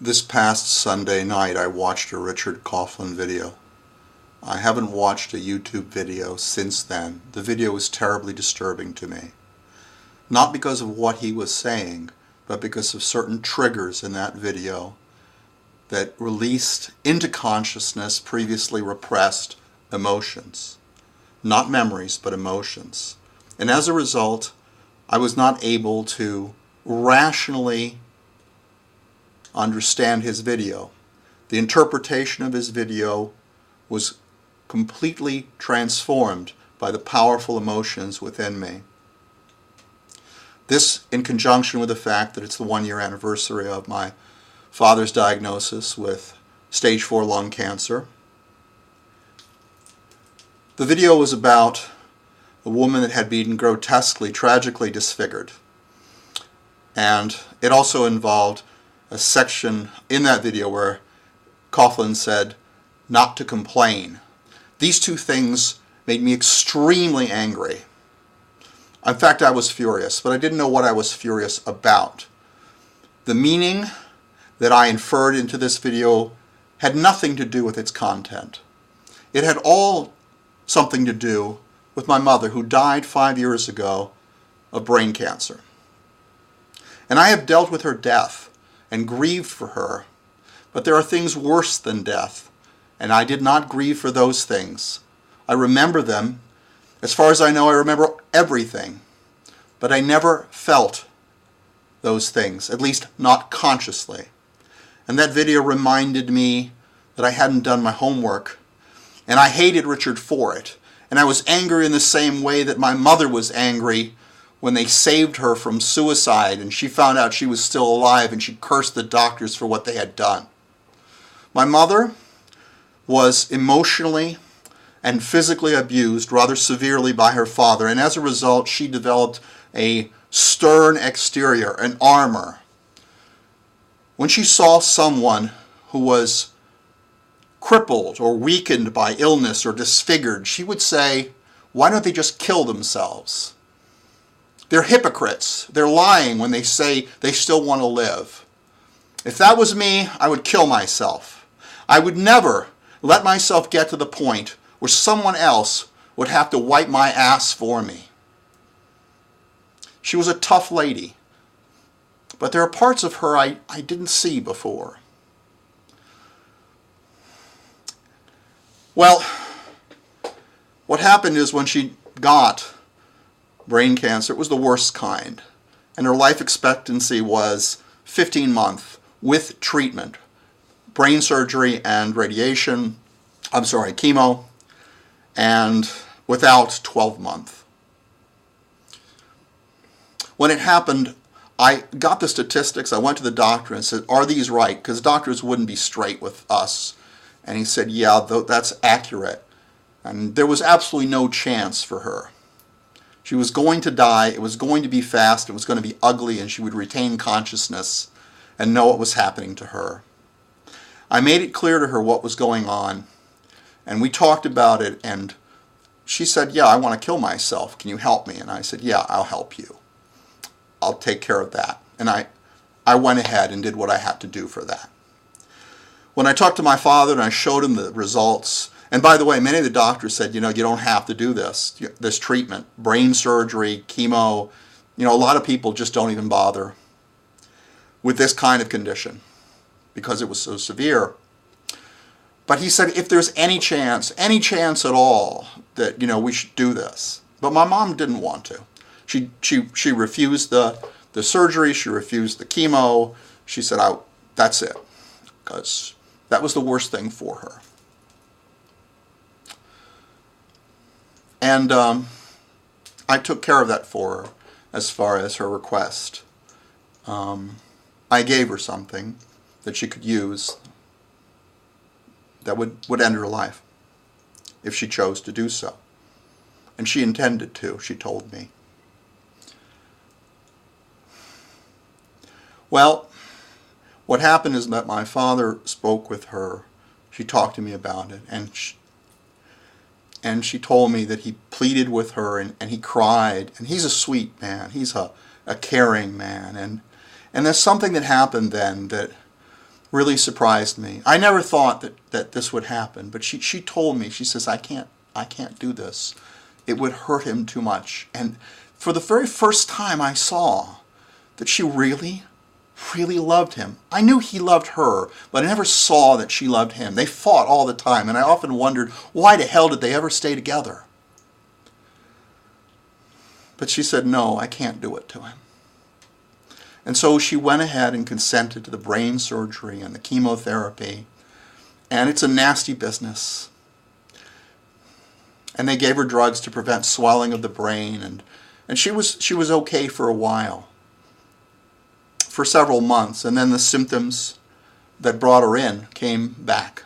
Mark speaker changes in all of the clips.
Speaker 1: This past Sunday night I watched a Richard Coughlan video. I haven't watched a YouTube video since then. The video was terribly disturbing to me. Not because of what he was saying, but because of certain triggers in that video that released into consciousness previously repressed emotions. Not memories, but emotions. And as a result, I was not able to rationally understand his video. The interpretation of his video was completely transformed by the powerful emotions within me. This, in conjunction with the fact that it's the 1-year anniversary of my father's diagnosis with stage 4 lung cancer. The video was about a woman that had been grotesquely, tragically disfigured. And it also involved a section in that video where Coughlan said not to complain. These two things made me extremely angry. In fact, I was furious, but I didn't know what I was furious about. The meaning that I inferred into this video had nothing to do with its content. It had all something to do with my mother, who died 5 years ago of brain cancer. And I have dealt with her death and grieved for her, but there are things worse than death, and I did not grieve for those things. I remember them. As far as I know, I remember everything, but I never felt those things, at least not consciously. And that video reminded me that I hadn't done my homework, and I hated Richard for it. And I was angry in the same way that my mother was angry when they saved her from suicide and she found out she was still alive and she cursed the doctors for what they had done. My mother was emotionally and physically abused rather severely by her father, and as a result she developed a stern exterior, an armor. When she saw someone who was crippled or weakened by illness or disfigured, she would say, "Why don't they just kill themselves? They're hypocrites. They're lying when they say they still want to live." If that was me, I would kill myself. I would never let myself get to the point where someone else would have to wipe my ass for me. She was a tough lady, but there are parts of her I didn't see before. Well, what happened is when she got brain cancer, it was the worst kind, and her life expectancy was 15 months with treatment, brain surgery and chemo, and without 12 months. When it happened, I got the statistics. I went to the doctor and said, "Are these right?" Because doctors wouldn't be straight with us. And he said, "Yeah, that's accurate." And there was absolutely no chance for her. She was going to die. It was going to be fast. It was going to be ugly, and she would retain consciousness and know what was happening to her. I made it clear to her what was going on, and we talked about it, and she said, "Yeah, I want to kill myself. Can you help me?" And I said, "Yeah, I'll help you. I'll take care of that." And I went ahead and did what I had to do for that. When I talked to my father and I showed him the results, and by the way, many of the doctors said, you don't have to do this treatment, brain surgery, chemo. A lot of people just don't even bother with this kind of condition because it was so severe. But he said, if there's any chance at all that, we should do this. But my mom didn't want to. She refused the surgery. She refused the chemo. She said, that's it. Because that was the worst thing for her. And I took care of that for her as far as her request. I gave her something that she could use that would end her life if she chose to do so. And she intended to, she told me. Well, what happened is that my father spoke with her. She talked to me about it, and she told me that he pleaded with her and he cried. And he's a sweet man. He's a caring man. And there's something that happened then that really surprised me. I never thought that this would happen, but she told me, she says, I can't do this. It would hurt him too much. And for the very first time I saw that she really, really loved him. I knew he loved her, but I never saw that she loved him. They fought all the time, and I often wondered, why the hell did they ever stay together? But she said, no, I can't do it to him. And so she went ahead and consented to the brain surgery and the chemotherapy. And it's a nasty business. And they gave her drugs to prevent swelling of the brain. And she was okay for a while. For several months. And then the symptoms that brought her in came back.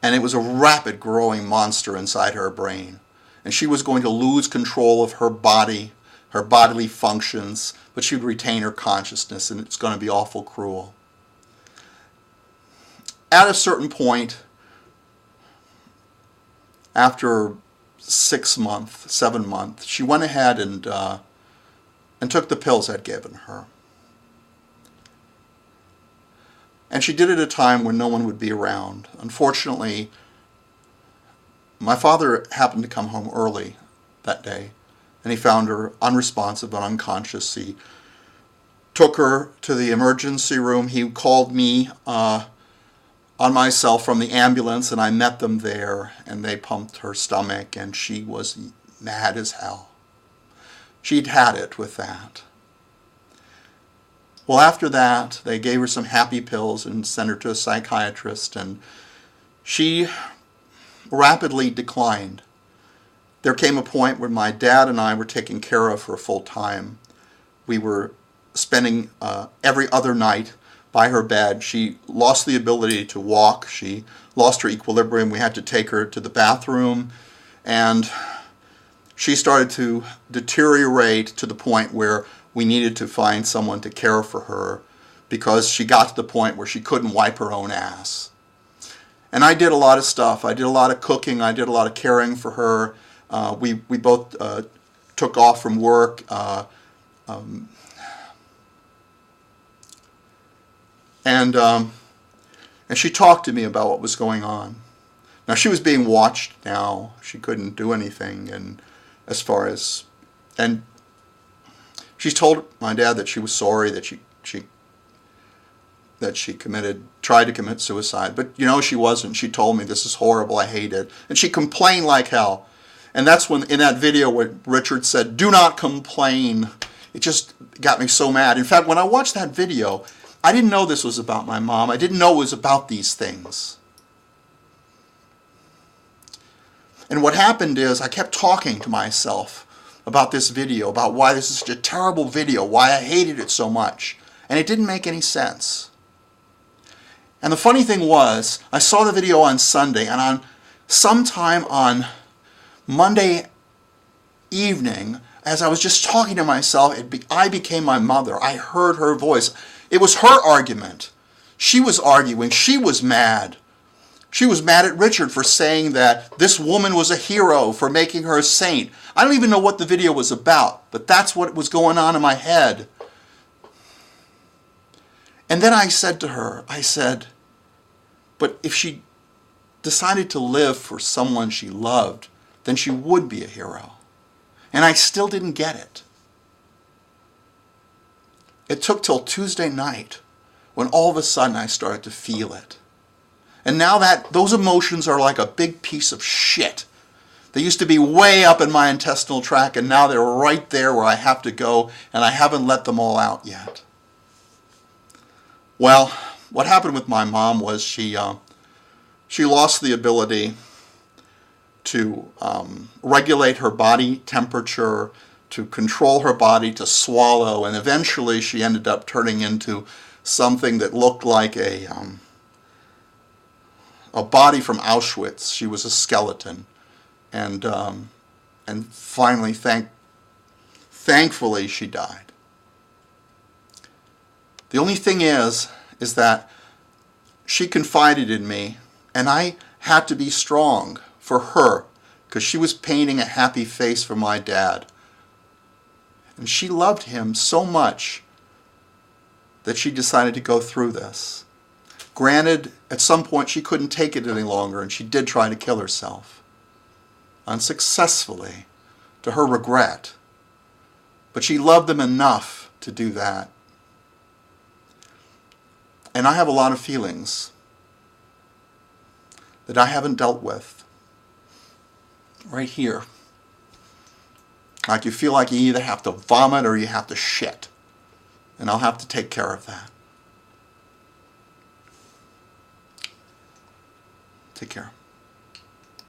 Speaker 1: And it was a rapid growing monster inside her brain. And she was going to lose control of her body, her bodily functions, but she would retain her consciousness, and it's going to be awful cruel. At a certain point, after 7 months, she went ahead and took the pills I'd given her. And she did it at a time when no one would be around. Unfortunately, my father happened to come home early that day, and he found her unresponsive and unconscious. He took her to the emergency room. He called me on myself from the ambulance, and I met them there, and they pumped her stomach, and she was mad as hell. She'd had it with that. Well, after that, they gave her some happy pills and sent her to a psychiatrist, and she rapidly declined. There came a point where my dad and I were taking care of her full time. We were spending every other night by her bed. She lost the ability to walk. She lost her equilibrium. We had to take her to the bathroom, and she started to deteriorate to the point where we needed to find someone to care for her, because she got to the point where she couldn't wipe her own ass. And I did a lot of stuff. I did a lot of cooking. I did a lot of caring for her. We both took off from work. And she talked to me about what was going on. Now, she was being watched now. She couldn't do anything. And she told my dad that she was sorry, that she tried to commit suicide. But, she wasn't. She told me, this is horrible, I hate it. And she complained like hell. And that's when, in that video where Richard said, do not complain, it just got me so mad. In fact, when I watched that video, I didn't know this was about my mom. I didn't know it was about these things. And what happened is, I kept talking to myself about this video, about why this is such a terrible video, why I hated it so much. And it didn't make any sense. And the funny thing was, I saw the video on Sunday, and sometime on Monday evening, as I was just talking to myself, I became my mother. I heard her voice. It was her argument. She was arguing. She was mad. She was mad at Richard for saying that this woman was a hero, for making her a saint. I don't even know what the video was about, but that's what was going on in my head. And then I said to her, but if she decided to live for someone she loved, then she would be a hero. And I still didn't get it. It took till Tuesday night when all of a sudden I started to feel it. And now those emotions are like a big piece of shit. They used to be way up in my intestinal tract, and now they're right there where I have to go, and I haven't let them all out yet. Well, what happened with my mom was she lost the ability to regulate her body temperature, to control her body, to swallow, and eventually she ended up turning into something that looked like a body from Auschwitz. She was a skeleton, and finally, thankfully, she died. The only thing is that she confided in me, and I had to be strong for her, because she was painting a happy face for my dad. And she loved him so much that she decided to go through this. Granted, at some point she couldn't take it any longer and she did try to kill herself. Unsuccessfully, to her regret. But she loved them enough to do that. And I have a lot of feelings that I haven't dealt with. Right here. Like you feel like you either have to vomit or you have to shit. And I'll have to take care of that. Take care.